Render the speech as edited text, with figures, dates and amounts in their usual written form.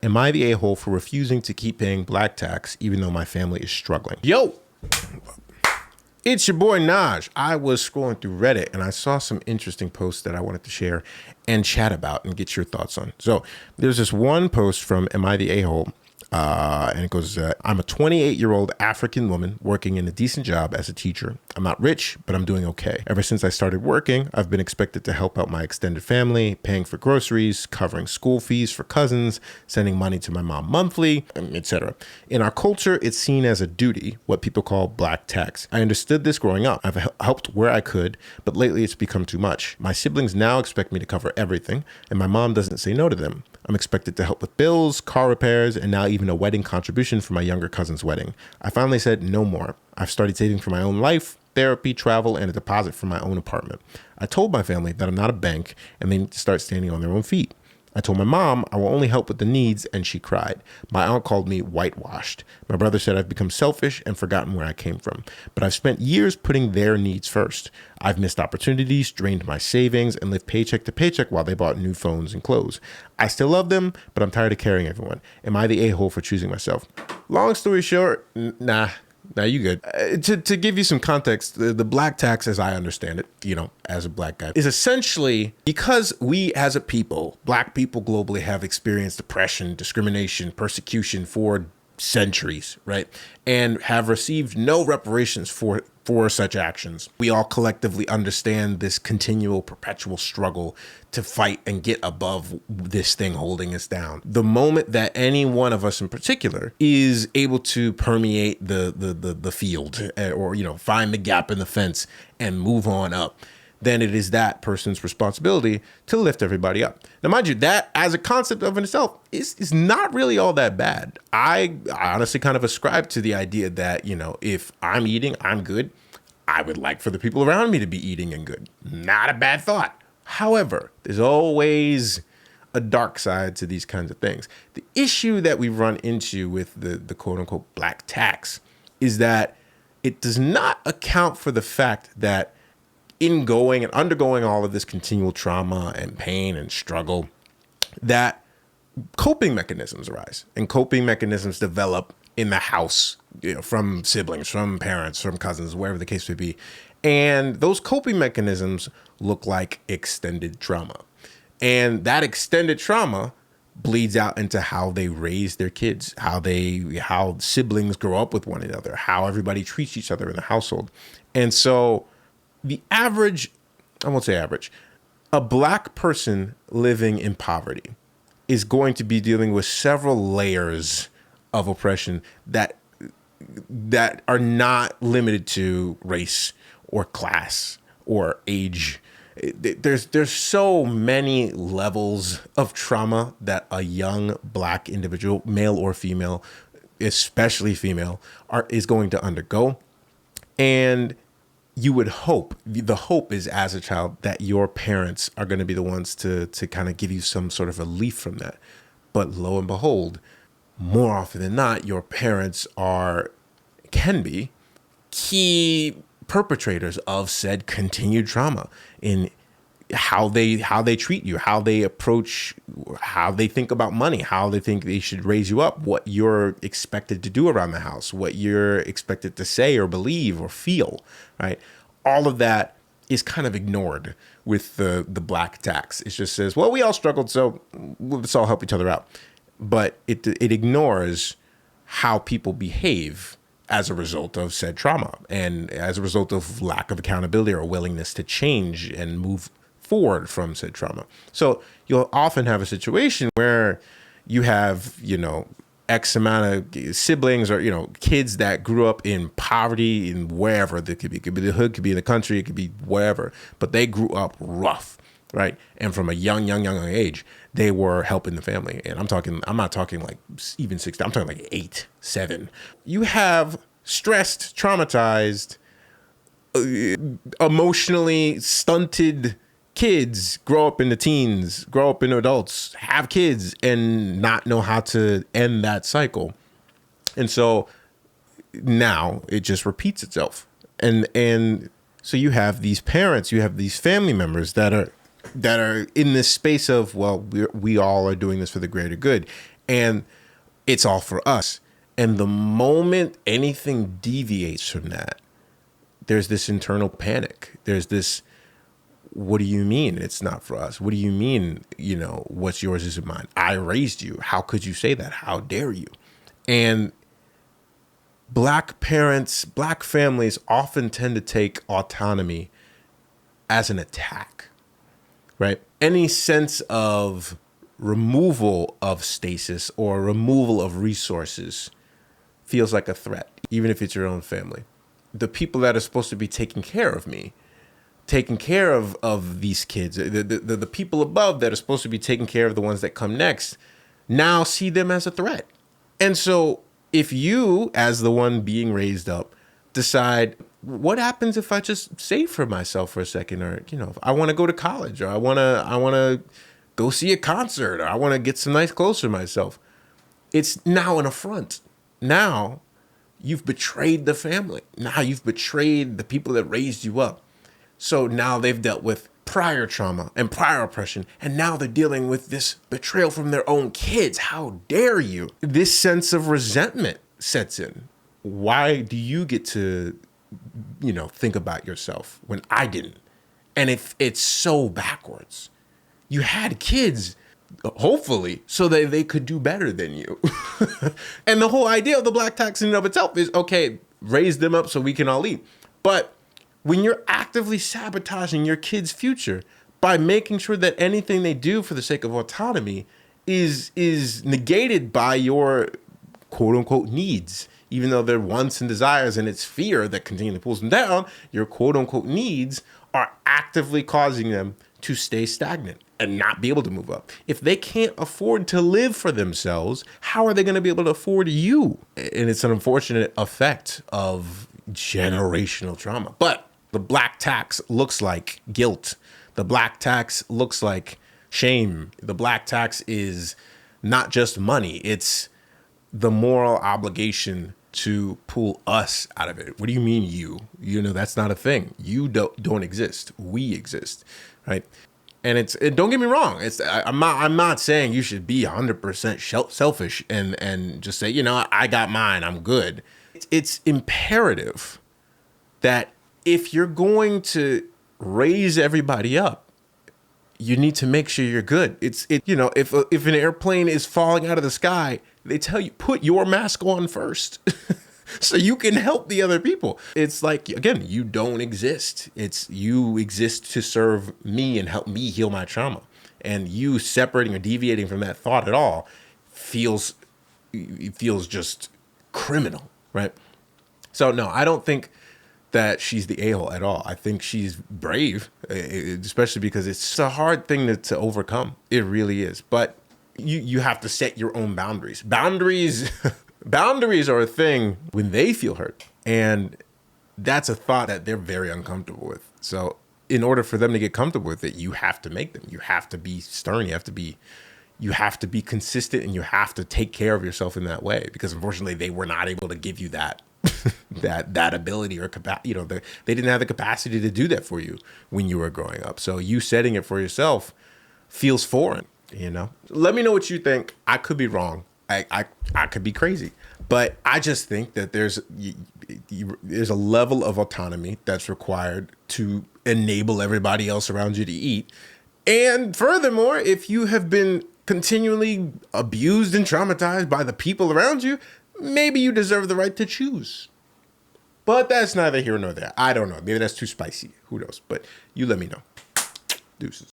Am I the a-hole for refusing to keep paying black tax even though my family is struggling? Yo, it's your boy Naj. I was scrolling through Reddit and I saw some interesting posts that I wanted to share and chat about and get your thoughts on. So there's this one post from Am I the a-hole? And it goes, I'm a 28-year-old African woman working in a decent job as a teacher. I'm not rich, but I'm doing okay. Ever since I started working, I've been expected to help out my extended family, paying for groceries, covering school fees for cousins, sending money to my mom monthly, etc. In our culture, it's seen as a duty, what people call black tax. I understood this growing up. I've helped where I could, but lately it's become too much. My siblings now expect me to cover everything, and my mom doesn't say no to them. I'm expected to help with bills, car repairs, and now even a wedding contribution for my younger cousin's wedding. I finally said no more. I've started saving for my own life, therapy, travel, and a deposit for my own apartment. I told my family that I'm not a bank and they need to start standing on their own feet. I told my mom I will only help with the needs, and she cried. My aunt called me whitewashed. My brother said I've become selfish and forgotten where I came from. But I've spent years putting their needs first. I've missed opportunities, drained my savings, and lived paycheck to paycheck while they bought new phones and clothes. I still love them, but I'm tired of carrying everyone. Am I the a-hole for choosing myself? Long story short, nah. Now you good. To give you some context, the black tax, as I understand it, as a black guy, is essentially because we as a people, black people globally, have experienced oppression, discrimination, persecution for centuries, right? And have received no reparations for such actions. We all collectively understand this continual, perpetual struggle to fight and get above this thing holding us down. The moment that any one of us in particular is able to permeate the field or, find the gap in the fence and move on up, then it is that person's responsibility to lift everybody up. Now, mind you, that as a concept of in itself is not really all that bad. I honestly kind of ascribe to the idea that, if I'm eating, I'm good. I would like for the people around me to be eating and good. Not a bad thought. However, there's always a dark side to these kinds of things. The issue that we run into with the quote unquote black tax is that it does not account for the fact that in going and undergoing all of this continual trauma and pain and struggle, that coping mechanisms arise and coping mechanisms develop in the house, from siblings, from parents, from cousins, wherever the case may be. And those coping mechanisms look like extended trauma. And that extended trauma bleeds out into how they raise their kids, how siblings grow up with one another, how everybody treats each other in the household. And so the average, I won't say average, a black person living in poverty is going to be dealing with several layers of oppression that are not limited to race or class or age. There's so many levels of trauma that a young black individual, male or female, especially female, is going to undergo. And you would hope, the hope is as a child that your parents are going to be the ones to kind of give you some sort of relief from that. But lo and behold, more often than not, your parents can be key perpetrators of said continued trauma in how they treat you, how they approach, how they think about money, how they think they should raise you up, what you're expected to do around the house, what you're expected to say or believe or feel, right? All of that is kind of ignored with the black tax. It just says, well, we all struggled, so let's all help each other out. But it ignores how people behave as a result of said trauma and as a result of lack of accountability or willingness to change and move forward from said trauma. So you'll often have a situation where you have, X amount of siblings or, kids that grew up in poverty in wherever they could be the hood, could be in the country, it could be wherever, but they grew up rough, right? And from a young age, they were helping the family. And I'm not talking like even 6, I'm talking like 8, 7. You have stressed, traumatized, emotionally stunted kids grow up into teens, grow up into adults, have kids, and not know how to end that cycle. And so now it just repeats itself. And so you have these parents, you have these family members that are in this space of, well, we all are doing this for the greater good. And it's all for us. And the moment anything deviates from that, there's this internal panic. There's this, what do you mean it's not for us? What do you mean, what's yours isn't mine? I raised you. How could you say that? How dare you? And Black parents, Black families often tend to take autonomy as an attack, right? Any sense of removal of stasis or removal of resources feels like a threat, even if it's your own family. The people that are supposed to be taking care of me, taking care of these kids, the people above that are supposed to be taking care of the ones that come next, now see them as a threat. And so if you, as the one being raised up, decide, what happens if I just save for myself for a second, or if I want to go to college, or I want to go see a concert, or I want to get some nice clothes for myself, it's now an affront. Now you've betrayed the family. Now you've betrayed the people that raised you up. So now they've dealt with prior trauma and prior oppression, and now they're dealing with this betrayal from their own kids. How dare you? This sense of resentment sets in. Why do you get to, think about yourself when I didn't? And if it's so backwards, you had kids, hopefully, so that they could do better than you. And the whole idea of the black tax in and of itself is, okay, raise them up so we can all eat. But when you're actively sabotaging your kids' future by making sure that anything they do for the sake of autonomy is negated by your quote unquote needs, even though they're wants and desires and it's fear that continually pulls them down, your quote unquote needs are actively causing them to stay stagnant and not be able to move up. If they can't afford to live for themselves, how are they going to be able to afford you? And it's an unfortunate effect of generational trauma. But the black tax looks like guilt. The black tax looks like shame. The black tax is not just money. It's the moral obligation to pull us out of it. What do you mean you? That's not a thing. You don't exist. We exist, right? And don't get me wrong. I'm not saying you should be 100% selfish and just say, I got mine, I'm good. It's imperative that if you're going to raise everybody up, you need to make sure you're good. If an airplane is falling out of the sky, they tell you, put your mask on first so you can help the other people. It's like, again, you don't exist. You exist to serve me and help me heal my trauma. And you separating or deviating from that thought at all feels just criminal, right? So no, I don't think that she's the a-hole at all. I think she's brave, especially because it's a hard thing to overcome. It really is. But you have to set your own boundaries. Boundaries are a thing when they feel hurt. And that's a thought that they're very uncomfortable with. So in order for them to get comfortable with it, you have to make them. You have to be stern. You have to be consistent, and you have to take care of yourself in that way, because unfortunately they were not able to give you that that ability or capacity. They didn't have the capacity to do that for you when you were growing up. So you setting it for yourself feels foreign. Let me know what you think. I could be wrong. I could be crazy, but I just think that there's a level of autonomy that's required to enable everybody else around you to eat. And furthermore, if you have been continually abused and traumatized by the people around you, maybe you deserve the right to choose. But that's neither here nor there. I don't know. Maybe that's too spicy. Who knows? But you let me know. Deuces.